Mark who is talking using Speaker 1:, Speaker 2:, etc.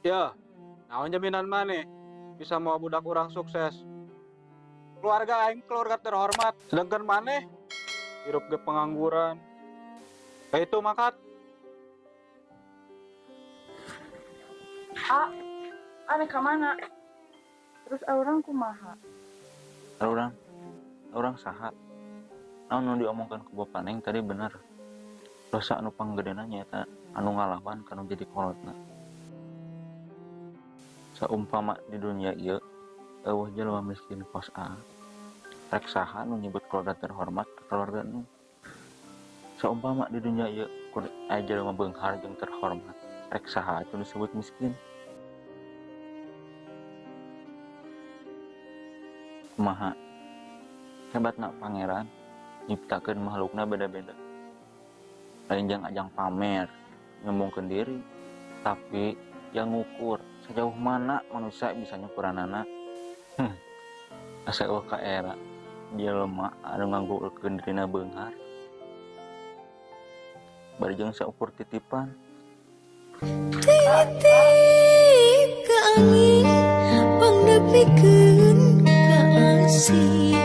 Speaker 1: Ya, naon jaminan maneh bisa mau budak kurang sukses. Keluarga aing keluarga terhormat, sedangkan maneh hirup ge pengangguran. Kayak itu makat.
Speaker 2: Ah, aneh kemana? Terus orang kumaha?
Speaker 3: Orang orang saha naon nu diomongkan ku Bapak Neng tadi bener. Dosa anu panggedena nyaeta anu ngalawan kanu jadi kolotna. Saumpama di dunia ieu eueuh jelema miskin kos A rek saha nu nyebut keluarga terhormat ke keluarga nu. Saumpama di dunia ieu aya jelema beunghar jeung terhormat rek saha atuh disebut miskin. Kumaha hebatna pangeran nyiptakeun makhlukna beda-beda. Lain jang ajang pamer nyombongkeun diri, tapi yang ngukur sejauh mana manusia bisa nyukuranana. Asa eueuh ka era jelema anu nganggulkeun dirina beunghar bari jeung saukur titipan.
Speaker 4: Titip ke angin pangdepikeun ka asih